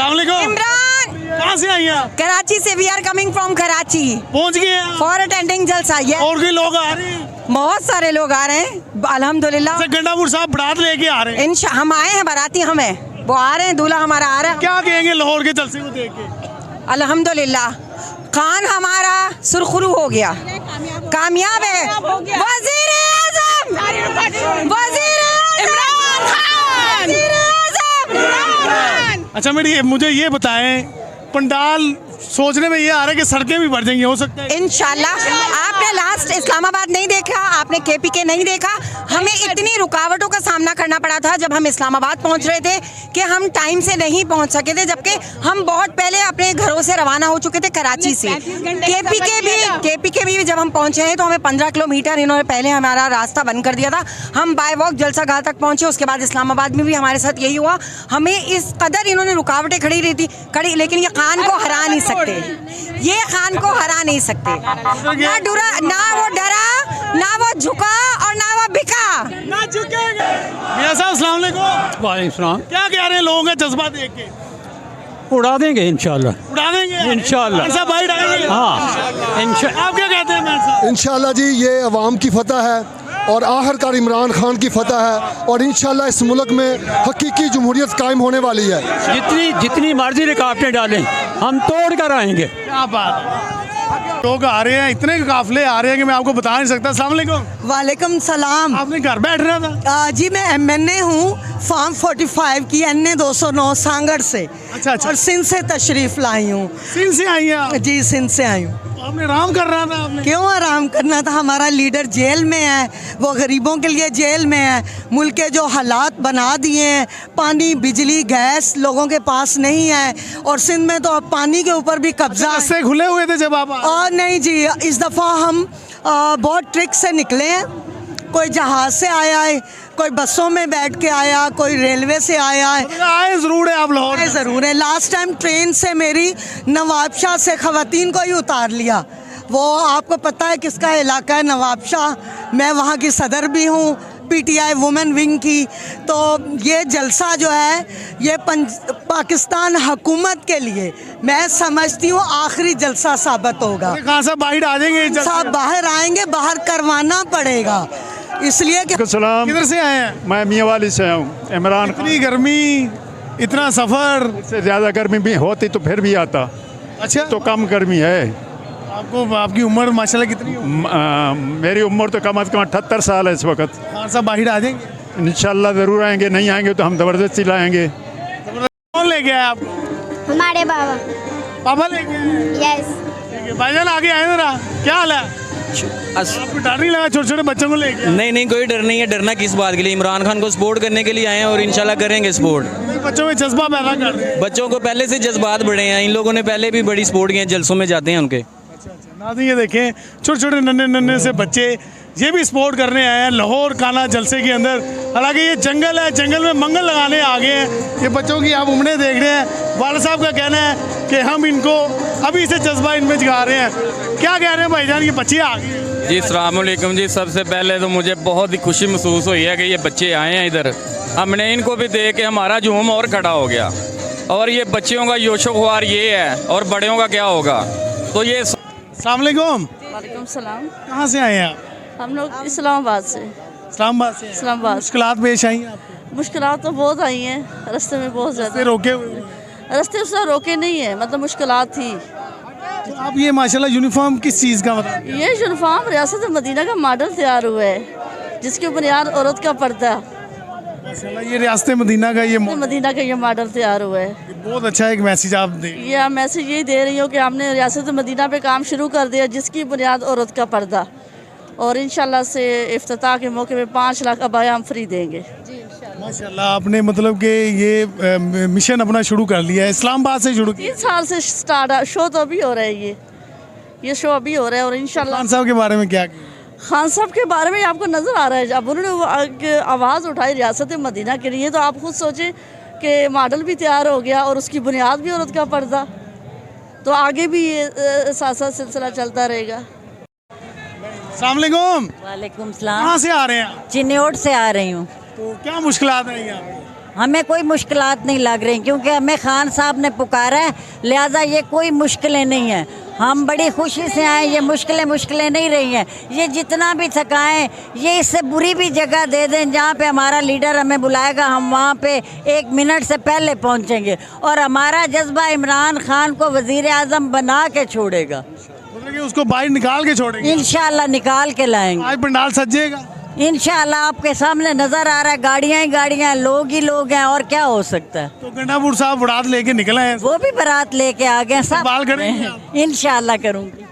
अस्सलाम वालेकुम। इमरान, कहाँ से आई हैं? कराची से। We are coming from Karachi पहुँच गए हैं? फॉर अटेंडिंग जलसा। ये और भी लोग आ रहे हैं? बहुत सारे लोग आ रहे हैं अल्हम्दुलिल्लाह। अच्छा, गंडापुर साहब बारात लेके आ रहे हैं। हम आए हैं, बाराती हम हैं, वो आ रहे हैं, दूल्हा हमारा आ रहा है। क्या कहेंगे लाहौर के जलसे को देख के? अल्हम्दुलिल्लाह खान हमारा सुरखरू हो गया, कामयाब है। वज़ीर आज़म, वज़ीर आज़म, वज़ीर आज़म। अच्छा मुझे ये बताएं, पंडाल सोचने में ये आ रहा है कि सड़कें भी भर जाएंगी, हो सकता है? इंशाल्लाह। आपने लास्ट इस्लामाबाद नहीं देखा, आपने केपीके नहीं देखा। हमें इतनी रुकावटों का सामना करना पड़ा था जब हम इस्लामाबाद पहुंच रहे थे कि हम टाइम से नहीं पहुंच सके थे, जबकि हम बहुत पहले अपने घरों से रवाना हो चुके थे कराची से। केपीके भी जब हम पहुंचे हैं तो हमें 15 किलोमीटर इन्होंने पहले हमारा रास्ता बंद कर दिया था। हम बाय वॉक जलसा गाह तक पहुंचे, उसके बाद इस्लामाबाद में भी हमारे साथ यही हुआ। हमें इस कदर इन्होंने रुकावटें खड़ी, लेकिन ये खान को हरा नहीं सकते, ये खान को हरा नहीं सकते। ना वो डरा, ना वो झुका और ना वो बिका। ना झुकेंगे। मियां साहब अस्सलाम वालेकुम। वालेकुम सलाम। क्या कह रहे हैं लोगों का जज्बा देख के? उड़ा देंगे इंशाल्लाह। उड़ा देंगे इंशाल्लाह। खान साहब बाइट आएंगे? हाँ आप क्या कहते हैं खान साहब? इंशाल्लाह जी, ये अवाम की फतह है और आखिरकार इमरान खान की फतह है और इंशाल्लाह इस मुल्क में हकीकी जमहूरियत कायम होने वाली है। जितनी मर्जी रुकावटें डालें हम तोड़ कर आएंगे। क्या बात है। लोग आ रहे हैं, इतने काफिले आ रहे हैं कि मैं आपको बता नहीं सकता। अस्सलाम वालेकुम। वालेकुम सलाम। आपने घर बैठ रहा था? जी मैं MNA हूँ फार्म 45 की NA 209 सांगड़ से। अच्छा। और सिंध से तशरीफ लाई हूँ। सिंध से आई हैं आप? जी सिंध से आई हूँ। आपने आराम कर रहा था? आपने क्यों आराम करना था, हमारा लीडर जेल में है, वो गरीबों के लिए जेल में है। मुल्क के जो हालात बना दिए हैं, पानी बिजली गैस लोगों के पास नहीं है और सिंध में तो अब पानी के ऊपर भी कब्जा। रास्ते खुले हुए थे जब आप? नहीं जी, इस दफ़ा हम बहुत ट्रिक से निकले हैं। कोई जहाज़ से आया है, कोई बसों में बैठ के आया, कोई रेलवे से आया है। आए ज़रूर है आप लाहौर? ज़रूर है। लास्ट टाइम ट्रेन से मेरी नवाबशाह से ख़वातीन को ही उतार लिया। वो आपको पता है किसका इलाका है, नवाबशाह। मैं वहाँ की सदर भी हूँ PTI वुमेन विंग की। तो ये जलसा जो है ये पाकिस्तान हुकूमत के लिए मैं समझती हूँ आखिरी जलसा साबित होगा। कहाँ से बाहर आ जाएंगे? साहब बाहर आएंगे, बाहर करवाना पड़ेगा, इसलिए कि सलाम। किधर से आए हैं? मैं मियाँवाली से हूँ। इमरान खान। इतनी गर्मी, इतना सफ़र, से ज़्यादा गर्मी भी होती तो फिर भी आता। अच्छा, तो कम गर्मी है। आपकी उम्र माशाल्लाह कितनी हो? मेरी उम्र तो कम से कम 78 साल है इस वक्त। खान साहब बाहर आ जाएंगे? इंशाल्लाह ज़रूर आएंगे, नहीं आएंगे तो हम ज़बरदस्ती लाएंगे। कौन ले गया आप? हमारे बाबा। पापा ले गए? यस। भाईजान आगे आए जरा, क्या हाल है? आपको डर नहीं लगा छोटे छोटे बच्चों को लेके? नहीं कोई डर नहीं है। डरना किस बात के लिए? इमरान खान को सपोर्ट करने के लिए आए हैं और इंशाल्लाह करेंगे सपोर्ट। बच्चों में जज्बा पैदा कर रहे हैं। बच्चों को पहले से जज्बात बढ़े हैं, इन लोगों ने पहले भी बड़ी सपोर्ट की है, जलसों में जाते हैं उनके। नाज़रीन ये देखें, छोटे छोटे नन्हे से बच्चे ये भी सपोर्ट करने आए हैं लाहौर काना जलसे के अंदर। हालांकि ये जंगल है, जंगल में मंगल लगाने आ गए हैं। ये बच्चों की आप उम्रें देख रहे हैं। वालिद साहब का कहना है कि हम इनको अभी से जज्बा इनमें जगा रहे हैं। क्या कह रहे हैं भाईजान, ये बच्चे आ गए? जी अस्सलाम वालेकुम जी। सबसे पहले तो मुझे बहुत ही खुशी महसूस हुई है कि ये बच्चे आए हैं इधर। हमने इनको भी देख के हमारा जुनून और खड़ा हो गया। और ये बच्चियों का योशो ख्वार ये है और बड़ों का क्या होगा। तो ये अस्सलाम वालेकुम। वालेकुम सलाम। कहाँ से आए हैं आप? हम लोग इस्लामाबाद से। इस्लामाबाद से? इस्लामाबाद। मुश्किलात पेश आई हैं आपको? मुश्किलात तो बहुत आई हैं, रास्ते में बहुत ज़्यादा। रोके हुए? रास्ते उससे रोके नहीं है, मतलब मुश्किलात थी। तो आप ये माशाल्लाह यूनिफॉर्म किस चीज़ का मतलब? ये यूनिफॉर्म रियासत मदीना का मॉडल तैयार हुआ है, जिसके बुनियाद औरत का पर्दा। माशाल्लाह ये रियासत मदीना का ये मदीना का ये मॉडल तैयार हुआ है। बहुत अच्छा एक मैसेज आप दे। ये मैसेज यही दे रही हूँ कि हमने रियासत मदीना पे काम शुरू कर दिया, जिसकी बुनियाद औरत का पर्दा। और इंशाल्लाह से इफ्तिताह के मौके पे 5 लाख अबाया हम फ्री देंगे। माशाल्लाह आपने मतलब कि ये मिशन अपना शुरू कर लिया है। इस्लामाबाद से शुरू किया? 3 साल से स्टार्ट। शो तो अभी हो रहा है, ये शो अभी हो रहा है। और इंशाल्लाह खान साहब के बारे में क्या? खान साहब के बारे में आपको नज़र आ रहा है, अब उन्होंने आवाज़ उठाई रियासत मदीना के लिए, तो आप खुद सोचें कि मॉडल भी तैयार हो गया और उसकी बुनियाद भी औरत का पर्दा। तो आगे भी ये साथ सिलसिला चलता रहेगा। अस्सलाम वालेकुम। वालेकुम सलाम। कहाँ से आ रहे हैं? चिन्नौट से आ रही हूँ। तो क्या मुश्किलात हैं यहाँ पे? हमें कोई मुश्किलात नहीं लग रही, क्योंकि हमें खान साहब ने पुकारा है, लिहाजा ये कोई मुश्किलें नहीं हैं। हम बड़ी खुशी से आए, ये मुश्किलें नहीं रही हैं। ये जितना भी थकाएं, ये इससे बुरी भी जगह दे दें जहाँ पे हमारा लीडर हमें बुलाएगा, हम वहाँ पे 1 मिनट से पहले पहुँचेंगे और हमारा जज्बा इमरान खान को वज़ीर आज़म बना के छोड़ेगा। मतलब कि उसको बाहर निकाल के छोड़ेंगे, इंशाल्लाह निकाल के लाएंगे। आज पंडाल सजेगा इंशाल्लाह, आपके सामने नज़र आ रहा है, गाड़ियाँ ही गाड़ियाँ, लोग ही लोग हैं, और क्या हो सकता है। तो गंडापुर साहब बारात लेके निकले हैं, वो भी बारात लेके आ गए, सब बाल करेंगे आप? इंशाल्लाह करूँगी।